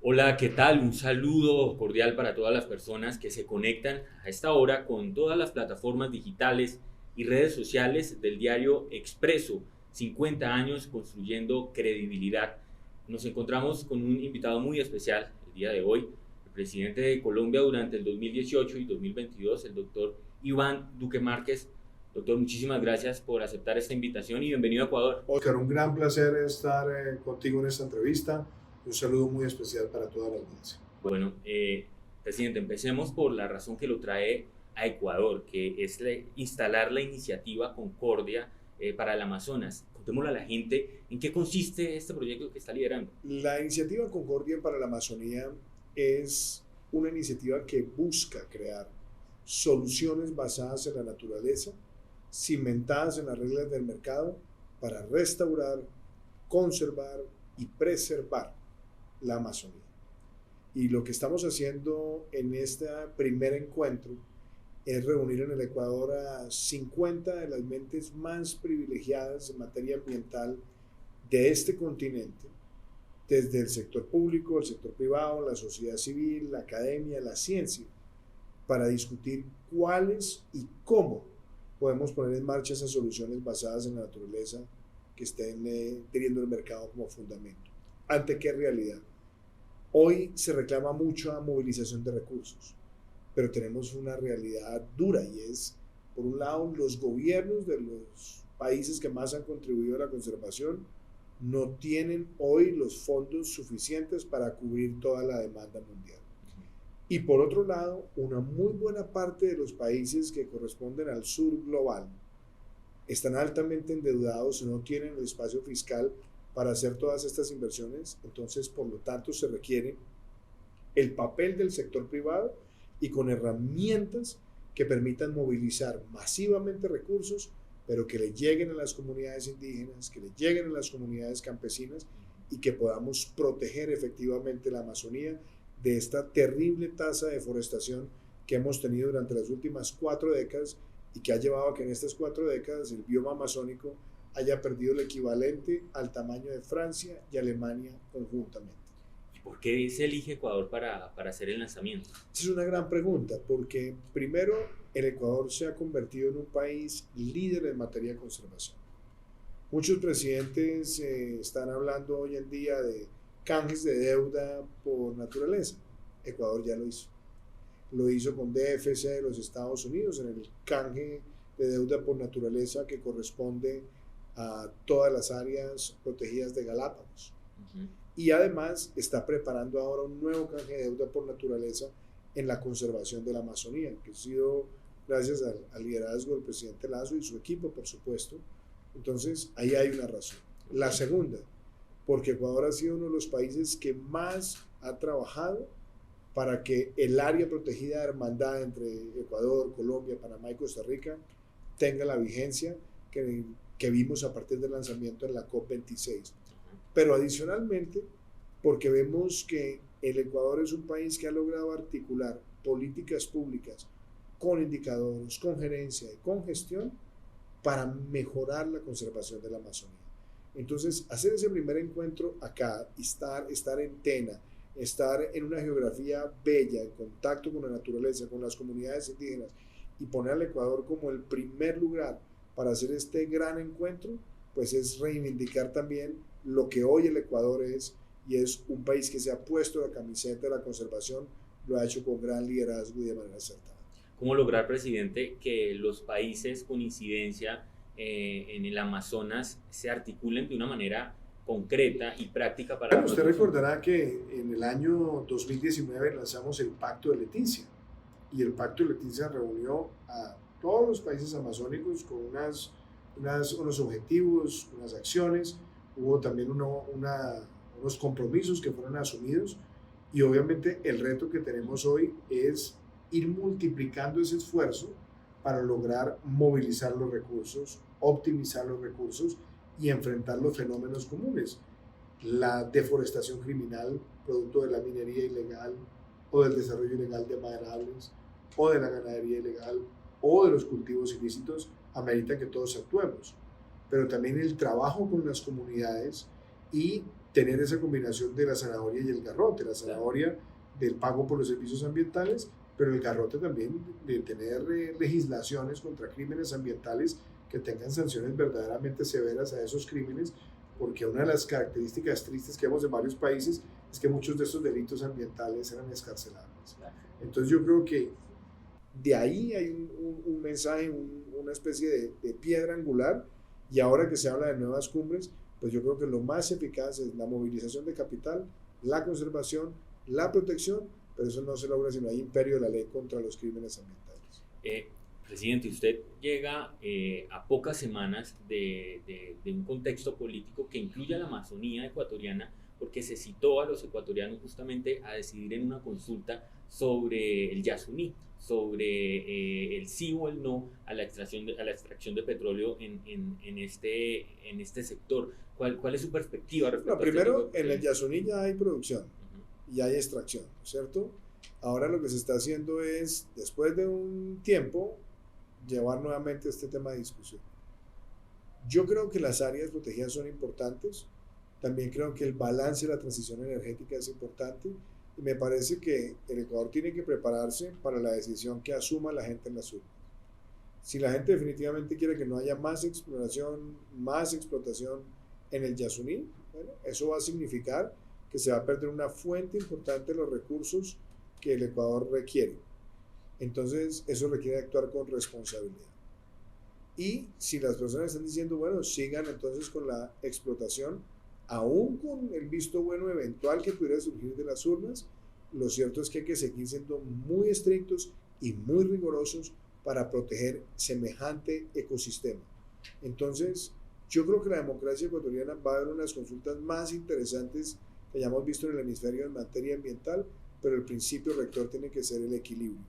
Hola, ¿qué tal? Un saludo cordial para todas las personas que se conectan a esta hora con todas las plataformas digitales y redes sociales del diario Expreso. 50 años construyendo credibilidad. Nos encontramos con un invitado muy especial el día de hoy, el presidente de Colombia durante el 2018 y 2022, el doctor Iván Duque Márquez. Doctor, muchísimas gracias por aceptar esta invitación y bienvenido a Ecuador. Oscar, un gran placer estar contigo en esta entrevista. Un saludo muy especial para toda la audiencia. Bueno, presidente, empecemos por la razón que lo trae a Ecuador, que es instalar la iniciativa Concordia para el Amazonas. Contémosle a la gente en qué consiste este proyecto que está liderando. La iniciativa Concordia para la Amazonía es una iniciativa que busca crear soluciones basadas en la naturaleza, cimentadas en las reglas del mercado, para restaurar, conservar y preservar la Amazonía. Y lo que estamos haciendo en este primer encuentro es reunir en el Ecuador a 50 de las mentes más privilegiadas en materia ambiental de este continente, desde el sector público, el sector privado, la sociedad civil, la academia, la ciencia, para discutir cuáles y cómo podemos poner en marcha esas soluciones basadas en la naturaleza que estén teniendo el mercado como fundamento. ¿Ante qué realidad? Hoy se reclama mucha movilización de recursos, pero tenemos una realidad dura y es, por un lado, los gobiernos de los países que más han contribuido a la conservación no tienen hoy los fondos suficientes para cubrir toda la demanda mundial. Y por otro lado, una muy buena parte de los países que corresponden al sur global están altamente endeudados y no tienen el espacio fiscal para hacer todas estas inversiones. Entonces, por lo tanto, se requiere el papel del sector privado y con herramientas que permitan movilizar masivamente recursos, pero que le lleguen a las comunidades indígenas, que le lleguen a las comunidades campesinas y que podamos proteger efectivamente la Amazonía de esta terrible tasa de deforestación que hemos tenido durante las últimas 4 décadas y que ha llevado a que en estas 4 décadas el bioma amazónico haya perdido el equivalente al tamaño de Francia y Alemania conjuntamente. ¿Y por qué se elige Ecuador para hacer el lanzamiento? Esa es una gran pregunta, porque primero el Ecuador se ha convertido en un país líder en materia de conservación. Muchos presidentes están hablando hoy en día de canjes de deuda por naturaleza. Ecuador ya lo hizo. Lo hizo con DFC de los Estados Unidos en el canje de deuda por naturaleza que corresponde a todas las áreas protegidas de Galápagos. Y además está preparando ahora un nuevo canje de deuda por naturaleza en la conservación de la Amazonía, que ha sido gracias al liderazgo del presidente Lazo y su equipo, por supuesto. Entonces, ahí hay una razón. La segunda, porque Ecuador ha sido uno de los países que más ha trabajado para que el área protegida de hermandad entre Ecuador, Colombia, Panamá y Costa Rica tenga la vigencia que vimos a partir del lanzamiento en la COP26. Pero adicionalmente, porque vemos que el Ecuador es un país que ha logrado articular políticas públicas con indicadores, con gerencia y con gestión para mejorar la conservación de la Amazonía. Entonces, hacer ese primer encuentro acá, estar en Tena, estar en una geografía bella, en contacto con la naturaleza, con las comunidades indígenas y poner al Ecuador como el primer lugar para hacer este gran encuentro, pues es reivindicar también lo que hoy el Ecuador es, y es un país que se ha puesto la camiseta de la conservación, lo ha hecho con gran liderazgo y de manera acertada. ¿Cómo lograr, presidente, que los países con incidencia en el Amazonas se articulen de una manera concreta y práctica para Bueno, usted recordará que en el año 2019 lanzamos el Pacto de Leticia, y el Pacto de Leticia reunió a todos los países amazónicos con unos objetivos, unas acciones. Hubo también unos compromisos que fueron asumidos, y obviamente el reto que tenemos hoy es ir multiplicando ese esfuerzo para lograr movilizar los recursos, optimizar los recursos y enfrentar los fenómenos comunes. La deforestación criminal, producto de la minería ilegal o del desarrollo ilegal de maderables o de la ganadería ilegal o de los cultivos ilícitos, amerita que todos actuemos. Pero también el trabajo con las comunidades y tener esa combinación de la zanahoria y el garrote, la zanahoria del pago por los servicios ambientales, pero el garrote también de tener legislaciones contra crímenes ambientales que tengan sanciones verdaderamente severas a esos crímenes, porque una de las características tristes que vemos en varios países es que muchos de estos delitos ambientales eran escarcelables. Entonces yo creo que de ahí hay un mensaje, una especie de piedra angular, y ahora que se habla de nuevas cumbres, pues yo creo que lo más eficaz es la movilización de capital, la conservación, la protección, pero eso no se logra si no hay imperio de la ley contra los crímenes ambientales. Presidente, usted llega a pocas semanas de un contexto político que incluye a la Amazonía ecuatoriana, porque se citó a los ecuatorianos justamente a decidir en una consulta sobre el Yasuní, sobre el sí o el no a la extracción de petróleo en este sector. ¿Cuál es su perspectiva respecto a primero, en el Yasuní ya hay producción y hay extracción, ¿cierto? Ahora lo que se está haciendo es, después de un tiempo, llevar nuevamente este tema de discusión. Yo creo que las áreas protegidas son importantes, también creo que el balance de la transición energética es importante, y me parece que el Ecuador tiene que prepararse para la decisión que asuma la gente en las urnas. Si la gente definitivamente quiere que no haya más exploración, más explotación en el Yasuní, bueno, eso va a significar que se va a perder una fuente importante de los recursos que el Ecuador requiere. Entonces, eso requiere actuar con responsabilidad. Y si las personas están diciendo, bueno, sigan entonces con la explotación, aún con el visto bueno eventual que pudiera surgir de las urnas, lo cierto es que hay que seguir siendo muy estrictos y muy rigurosos para proteger semejante ecosistema. Entonces, yo creo que la democracia ecuatoriana va a haber unas consultas más interesantes que hayamos visto en el hemisferio en materia ambiental, pero el principio rector tiene que ser el equilibrio.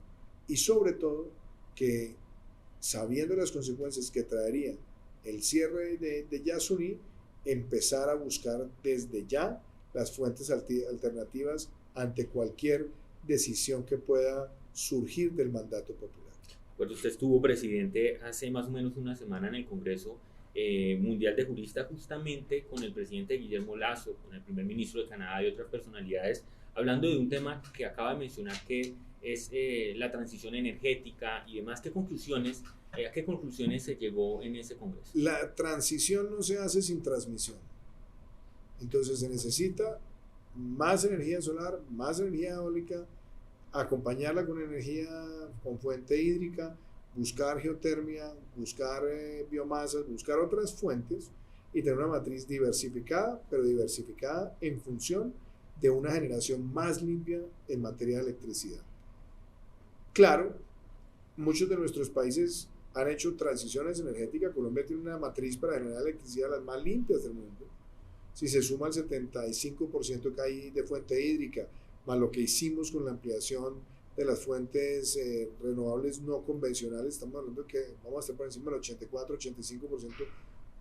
Y sobre todo, que sabiendo las consecuencias que traería el cierre de Yasuní, empezar a buscar desde ya las fuentes alternativas ante cualquier decisión que pueda surgir del mandato popular. Pues usted estuvo presidente hace más o menos una semana en el Congreso Mundial de Juristas, justamente con el presidente Guillermo Lasso, con el primer ministro de Canadá y otras personalidades, hablando de un tema que acaba de mencionar, que es la transición energética y demás. ¿A qué conclusiones se llegó en ese Congreso? La transición no se hace sin transmisión. Entonces se necesita más energía solar, más energía eólica, acompañarla con energía, con fuente hídrica, buscar geotermia, buscar biomasas, buscar otras fuentes y tener una matriz diversificada, pero diversificada en función de una generación más limpia en materia de electricidad. Claro, muchos de nuestros países han hecho transiciones energéticas. Colombia tiene una matriz para generar electricidad las más limpias del mundo. Si se suma el 75% que hay de fuente hídrica, más lo que hicimos con la ampliación de las fuentes renovables no convencionales, estamos hablando de que vamos a estar por encima del 84-85%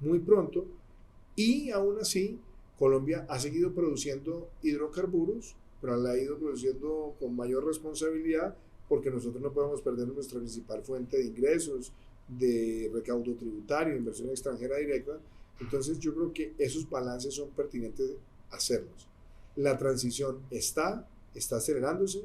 muy pronto, y aún así Colombia ha seguido produciendo hidrocarburos, pero la ha ido produciendo con mayor responsabilidad, porque nosotros no podemos perder nuestra principal fuente de ingresos, de recaudo tributario, inversión extranjera directa. Entonces yo creo que esos balances son pertinentes hacerlos. La transición está acelerándose,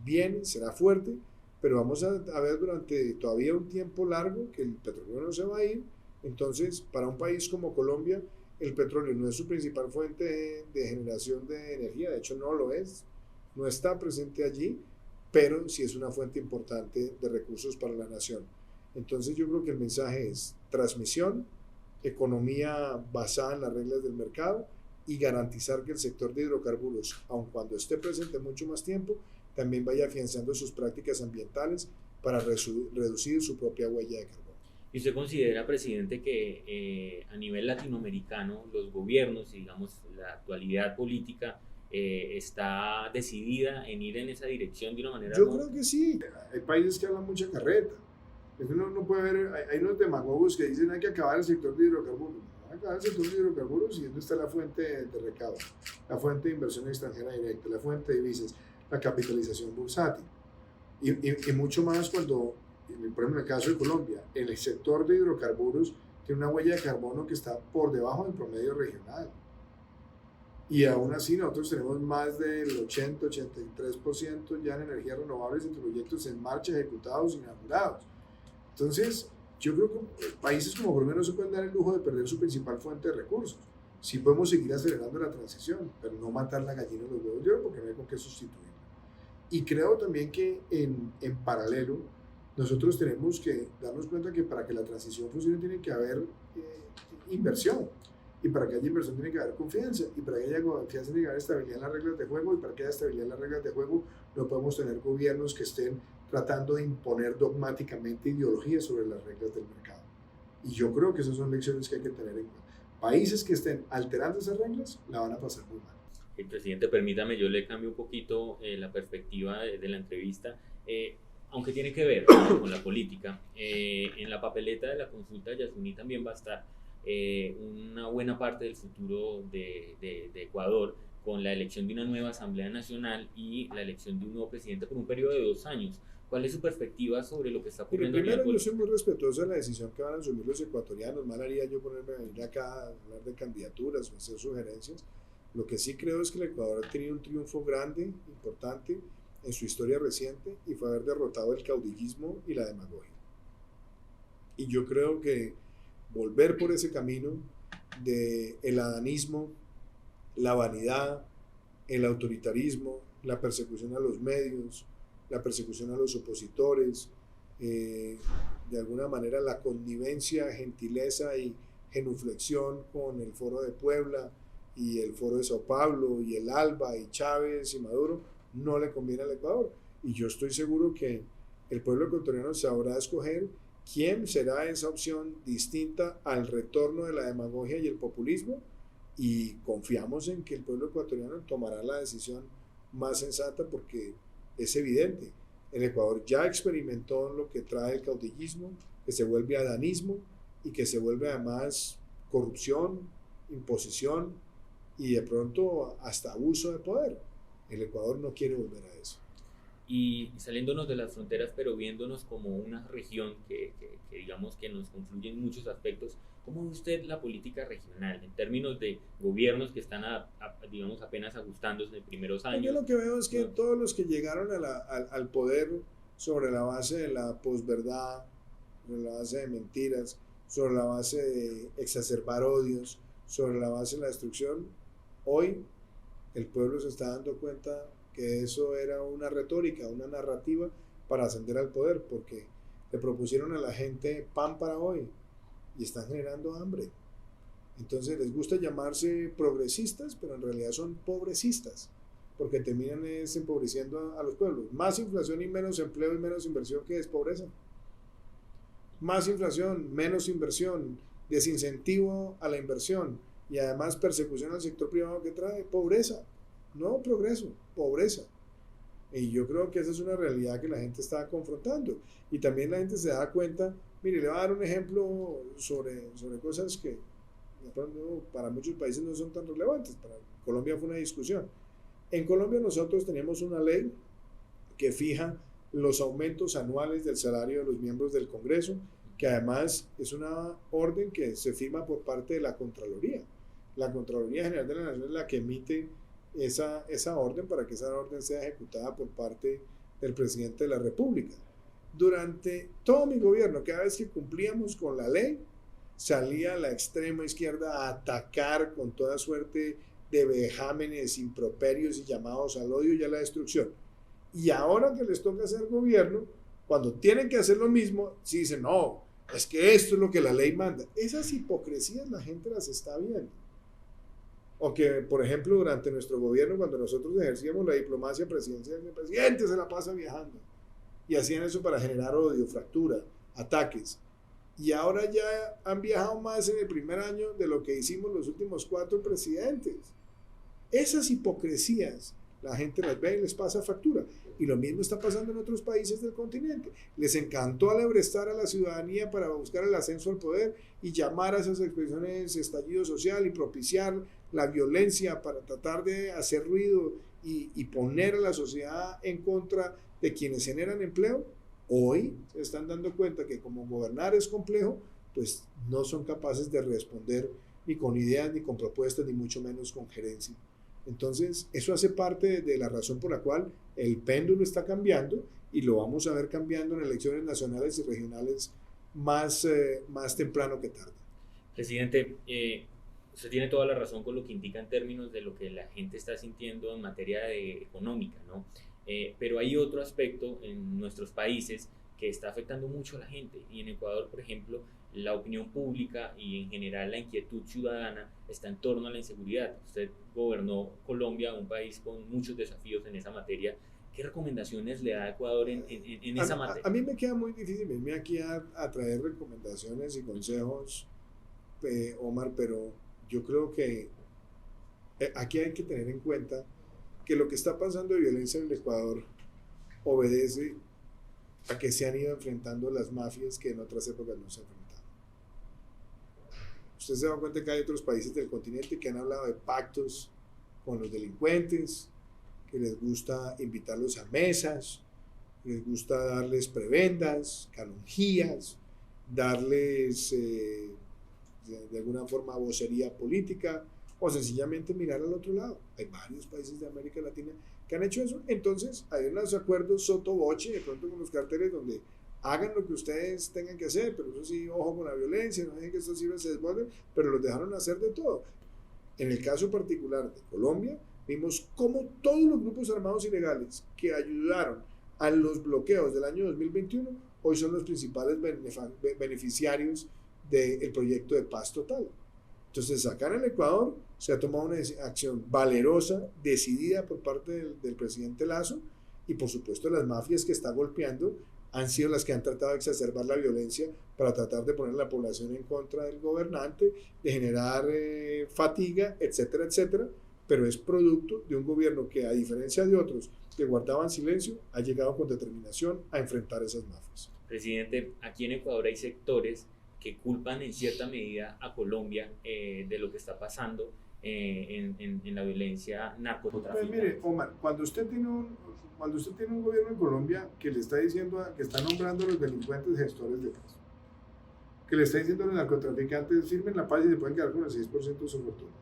viene, será fuerte, pero vamos a ver durante todavía un tiempo largo que el petróleo no se va a ir. Entonces, para un país como Colombia, el petróleo no es su principal fuente de generación de energía, de hecho no lo es, no está presente allí, pero sí es una fuente importante de recursos para la nación. Entonces yo creo que el mensaje es transmisión, economía basada en las reglas del mercado y garantizar que el sector de hidrocarburos, aun cuando esté presente mucho más tiempo, también vaya afianzando sus prácticas ambientales para reducir su propia huella de carbono. ¿Y usted considera, presidente, que a nivel latinoamericano los gobiernos y digamos la actualidad política está decidida en ir en esa dirección de una manera? Yo creo que sí. Hay países que hablan mucha carreta. Uno no puede ver, hay unos demagogos que dicen hay que acabar el sector de hidrocarburos. Hay que acabar el sector de hidrocarburos y dónde está la fuente de recaudo, la fuente de inversión extranjera directa, la fuente de divisas, la capitalización bursátil. Y mucho más cuando, por ejemplo, en el caso de Colombia, el sector de hidrocarburos tiene una huella de carbono que está por debajo del promedio regional. Y aún así nosotros tenemos más del 80-83% ya en energías renovables entre proyectos en marcha, ejecutados y inaugurados. Entonces, yo creo que países como Colombia no se pueden dar el lujo de perder su principal fuente de recursos. Sí podemos seguir acelerando la transición, pero no matar la gallina de los huevos de oro porque no hay con qué sustituirla. Y creo también que en paralelo nosotros tenemos que darnos cuenta que para que la transición funcione tiene que haber inversión. Y para que haya inversión tiene que haber confianza. Y para que haya confianza tiene que haber estabilidad en las reglas de juego. Y para que haya estabilidad en las reglas de juego no podemos tener gobiernos que estén tratando de imponer dogmáticamente ideologías sobre las reglas del mercado. Y yo creo que esas son lecciones que hay que tener en cuenta. Países que estén alterando esas reglas la van a pasar muy mal. Presidente, permítame, yo le cambio un poquito la perspectiva de la entrevista, aunque tiene que ver con la política. En la papeleta de la consulta Yasuní también va a estar una buena parte del futuro de Ecuador, con la elección de una nueva Asamblea Nacional y la elección de un nuevo presidente por un periodo de 2 años. ¿Cuál es su perspectiva sobre lo que está ocurriendo? Primero, yo soy muy respetuoso de la decisión que van a asumir los ecuatorianos. Mal haría yo ponerme a venir acá a hablar de candidaturas o hacer sugerencias. Lo que sí creo es que el Ecuador ha tenido un triunfo grande, importante, en su historia reciente, y fue haber derrotado el caudillismo y la demagogia. Y yo creo que volver por ese camino del adanismo, la vanidad, el autoritarismo, la persecución a los medios, la persecución a los opositores, de alguna manera la connivencia, gentileza y genuflexión con el Foro de Puebla y el Foro de Sao Paulo y el ALBA y Chávez y Maduro, no le conviene al Ecuador. Y yo estoy seguro que el pueblo ecuatoriano sabrá escoger quién será esa opción distinta al retorno de la demagogia y el populismo, y confiamos en que el pueblo ecuatoriano tomará la decisión más sensata, porque es evidente, el Ecuador ya experimentó lo que trae el caudillismo, que se vuelve adanismo y que se vuelve además corrupción, imposición y de pronto hasta abuso de poder. El Ecuador no quiere volver a eso. Y saliéndonos de las fronteras, pero viéndonos como una región que digamos que nos confluye en muchos aspectos, ¿cómo ve usted la política regional en términos de gobiernos que están, digamos, apenas ajustándose en primeros años? Yo lo que veo es que todos los que llegaron al poder sobre la base de la posverdad, sobre la base de mentiras, sobre la base de exacerbar odios, sobre la base de la destrucción, hoy el pueblo se está dando cuenta que eso era una retórica, una narrativa para ascender al poder, porque le propusieron a la gente pan para hoy y están generando hambre. Entonces les gusta llamarse progresistas, pero en realidad son pobrecistas, porque terminan empobreciendo a los pueblos. Más inflación y menos empleo y menos inversión, que es pobreza. Más inflación, menos inversión, desincentivo a la inversión y además persecución al sector privado, que trae pobreza. No progreso, pobreza. Y yo creo que esa es una realidad que la gente está confrontando. Y también la gente se da cuenta. Mire, le voy a dar un ejemplo sobre cosas que para muchos países no son tan relevantes. Para Colombia fue una discusión. En Colombia nosotros tenemos una ley que fija los aumentos anuales del salario de los miembros del Congreso, que además es una orden que se firma por parte de la Contraloría. La Contraloría General de la Nación es la que emite esa orden, para que esa orden sea ejecutada por parte del presidente de la República. Durante todo mi gobierno, cada vez que cumplíamos con la ley, salía la extrema izquierda a atacar con toda suerte de vejámenes, improperios y llamados al odio y a la destrucción. Y ahora que les toca hacer gobierno, cuando tienen que hacer lo mismo, sí dicen, no, es que esto es lo que la ley manda. Esas hipocresías la gente las está viendo. O que, por ejemplo, durante nuestro gobierno, cuando nosotros ejercíamos la diplomacia presidencial, el presidente se la pasa viajando. Y hacían eso para generar odio, fractura, ataques. Y ahora ya han viajado más en el primer año de lo que hicimos los últimos 4 presidentes. Esas hipocresías la gente las ve y les pasa factura. Y lo mismo está pasando en otros países del continente. Les encantó alebrestar a la ciudadanía para buscar el ascenso al poder y llamar a esas expresiones estallido social y propiciar la violencia para tratar de hacer ruido y poner a la sociedad en contra de quienes generan empleo. Hoy se están dando cuenta que como gobernar es complejo, pues no son capaces de responder ni con ideas, ni con propuestas, ni mucho menos con gerencia. Entonces, eso hace parte de la razón por la cual el péndulo está cambiando y lo vamos a ver cambiando en elecciones nacionales y regionales más temprano que tarde. Presidente, usted tiene toda la razón con lo que indica en términos de lo que la gente está sintiendo en materia económica, ¿no? Pero hay otro aspecto en nuestros países que está afectando mucho a la gente. Y en Ecuador, por ejemplo, la opinión pública y en general la inquietud ciudadana está en torno a la inseguridad. Usted gobernó Colombia, un país con muchos desafíos en esa materia. ¿Qué recomendaciones le da a Ecuador en esa materia? A mí me queda muy difícil irme aquí a traer recomendaciones y consejos, Omar, pero yo creo que aquí hay que tener en cuenta que lo que está pasando de violencia en el Ecuador obedece a que se han ido enfrentando las mafias que en otras épocas no se enfrentaban. Usted se da cuenta que hay otros países del continente que han hablado de pactos con los delincuentes, que les gusta invitarlos a mesas, les gusta darles prebendas, canonjías, darles de alguna forma vocería política o sencillamente mirar al otro lado. Hay varios países de América Latina que han hecho eso. Entonces hay unos acuerdos sotoboche de pronto con los carteles donde hagan lo que ustedes tengan que hacer, pero eso sí, ojo con la violencia, no dejen que estas cifras se desborden, pero los dejaron hacer de todo. En el caso particular de Colombia, vimos cómo todos los grupos armados ilegales que ayudaron a los bloqueos del año 2021 hoy son los principales beneficiarios del proyecto de paz total. Entonces, acá en el Ecuador se ha tomado una acción valerosa, decidida por parte del presidente Lazo, y por supuesto las mafias que está golpeando han sido las que han tratado de exacerbar la violencia para tratar de poner a la población en contra del gobernante, de generar fatiga, etcétera, etcétera, pero es producto de un gobierno que, a diferencia de otros que guardaban silencio, ha llegado con determinación a enfrentar esas mafias. Presidente, aquí en Ecuador hay sectores que culpan en cierta medida a Colombia de lo que está pasando en la violencia narcotraficante. Pues mire, Omar, cuando usted tiene un gobierno en Colombia que le está diciendo, que está nombrando a los delincuentes gestores de paz, que le está diciendo a los narcotraficantes firmen la paz y se pueden quedar con el 6% de su fortuna,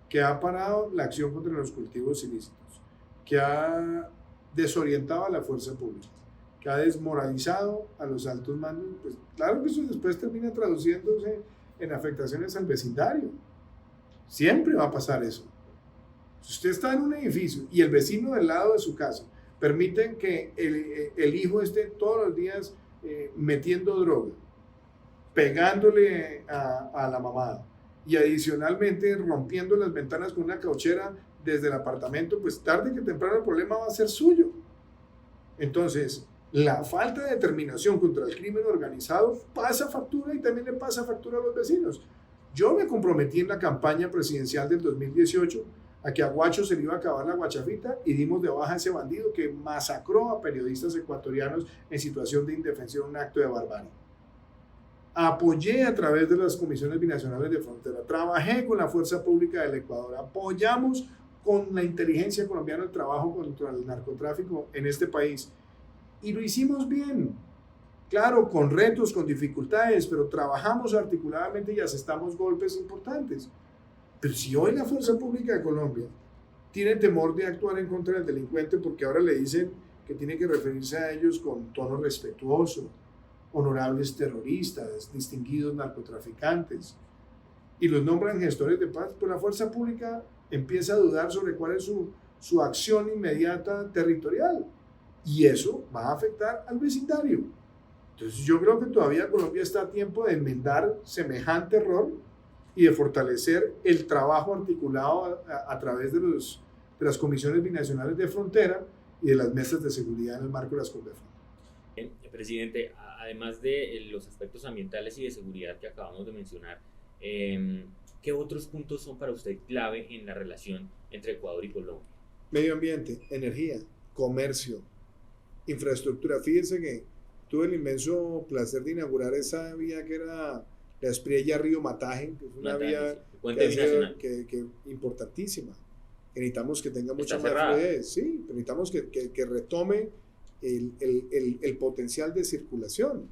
que ha parado la acción contra los cultivos ilícitos, que ha desorientado a la fuerza pública, que ha desmoralizado a los altos mandos, pues claro que eso después termina traduciéndose en afectaciones al vecindario. Siempre va a pasar eso. Si usted está en un edificio y el vecino del lado de su casa permiten que el hijo esté todos los días metiendo droga, pegándole a la mamá y adicionalmente rompiendo las ventanas con una cauchera desde el apartamento, pues tarde que temprano el problema va a ser suyo. Entonces, la falta de determinación contra el crimen organizado pasa factura y también le pasa factura a los vecinos. Yo me comprometí en la campaña presidencial del 2018 a que a Guacho se le iba a acabar la guachafita y dimos de baja a ese bandido que masacró a periodistas ecuatorianos en situación de indefensión, un acto de barbarie. Apoyé a través de las comisiones binacionales de frontera, trabajé con la fuerza pública del Ecuador, apoyamos con la inteligencia colombiana el trabajo contra el narcotráfico en este país. Y lo hicimos bien, claro, con retos, con dificultades, pero trabajamos articuladamente y asestamos golpes importantes. Pero si hoy la fuerza pública de Colombia tiene temor de actuar en contra del delincuente porque ahora le dicen que tiene que referirse a ellos con tono respetuoso, honorables terroristas, distinguidos narcotraficantes, y los nombran gestores de paz, pues la fuerza pública empieza a dudar sobre cuál es su acción inmediata territorial. Y eso va a afectar al vecindario. Entonces yo creo que todavía Colombia está a tiempo de enmendar semejante error y de fortalecer el trabajo articulado a través de las comisiones binacionales de frontera y de las mesas de seguridad en el marco de las CONVEFON. Presidente, además de los aspectos ambientales y de seguridad que acabamos de mencionar, ¿qué otros puntos son para usted clave en la relación entre Ecuador y Colombia? Medio ambiente, energía, comercio, infraestructura. Fíjense que tuve el inmenso placer de inaugurar esa vía que era la Espriella-Río Mataje, que es una vía que importantísima. Necesitamos que tenga mucha más fluidez, sí, necesitamos que retome el potencial de circulación.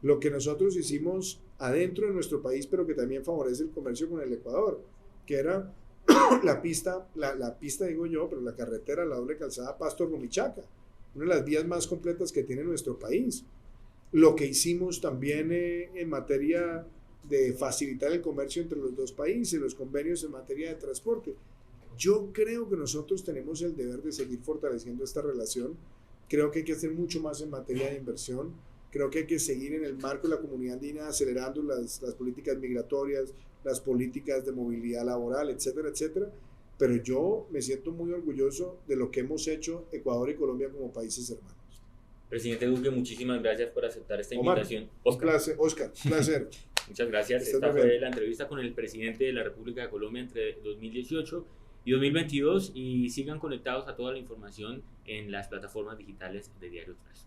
Lo que nosotros hicimos adentro de nuestro país, pero que también favorece el comercio con el Ecuador, que era la pista digo yo, pero la carretera, la doble calzada Pasto-Rumichaca, una de las vías más completas que tiene nuestro país. Lo que hicimos también en materia de facilitar el comercio entre los dos países, los convenios en materia de transporte. Yo creo que nosotros tenemos el deber de seguir fortaleciendo esta relación. Creo que hay que hacer mucho más en materia de inversión. Creo que hay que seguir en el marco de la comunidad andina acelerando las políticas migratorias, las políticas de movilidad laboral, etcétera, etcétera. Pero yo me siento muy orgulloso de lo que hemos hecho Ecuador y Colombia como países hermanos. Presidente Duque, muchísimas gracias por aceptar esta Omar, invitación. Oscar, un placer. Muchas gracias. Esta fue la entrevista con el presidente de la República de Colombia entre 2018 y 2022, y sigan conectados a toda la información en las plataformas digitales de Diario Expreso.